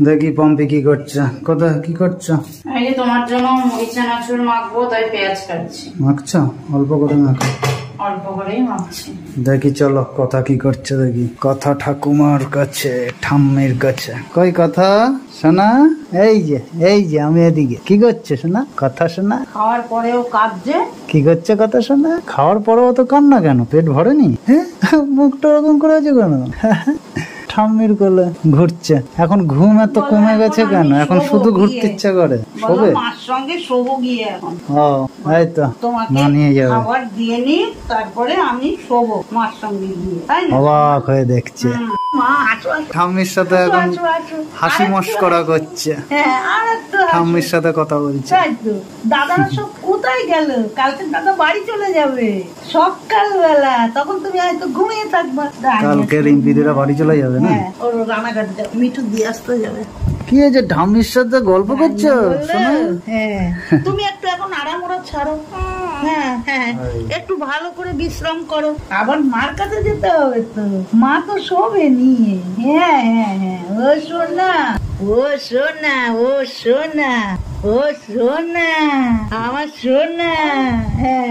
দেখি পম্পি কি করছে। কোথায় কি করছো? এই যে তোমার জন্য মুড়ি চানাচুর মাখবো, তাই পেঁয়াজ কাটছি। মাখছো? অল্প করে মাখো। অল্প করেই মাখছি। দেখি চলো কথা কি করছে দেখি। কথা ঠাকুমার কাছে, ঠাম্মির কাছে। কই কথা শোনা? এই যে আমি এদিকে। কি করছে শোনা? কথা শোনা। খাওয়ার পরেও কাঁদছে। কি করছে কথা শোনা? খাওয়ার পরেও তো কান্না কেন? পেট ভরেনি? হ্যাঁ, মুখটা ওরকম করে আছে কেন? ঠাম্মির কোলে ঘুরছে। এখন ঘুম এত কমে গেছে কেন? এখন শুধু ঘুরতে ইচ্ছা করে। শোবে মার সঙ্গে শোবো গিয়ে এখন। ও এই তো মানিয়ে যাবে। খাবার দিয়ে নি, তারপরে আমি শোবো মার সঙ্গে গিয়ে, তাই না? অবাক হয়ে দেখছে মা আসো, ঠাম্মির সাথে এখন হাসি মস্করা করছে। ঠাম্মির সাথে কথা বলছে। দাদারা সব কোথায় গেল? কালকে দাদা বাড়ি চলে যাবে সকালবেলা, তখন তুমি হয়তো ঘুমিয়ে থাকবা। কালকে রিম্পিদিরা বাড়ি চলে যাবে না? ওর রানাঘাট যাবে, মিঠু দিয়ে আসতে যাবে। কি হয়েছে? ঠাম্মির সাথে গল্প করছো? হ্যাঁ, তুমি একটু এখন আরাম ওরা ছাড়ো। হ্যাঁ হ্যাঁ, একটু ভালো করে বিশ্রাম করো, আবার মার কাছে যেতে হবে তো। মা তো শোবে নিয়ে। হ্যাঁ হ্যাঁ হ্যাঁ, ও সোনা, ও সোনা, ও সোনা, ও সোনা, আমার সোনা। হ্যাঁ।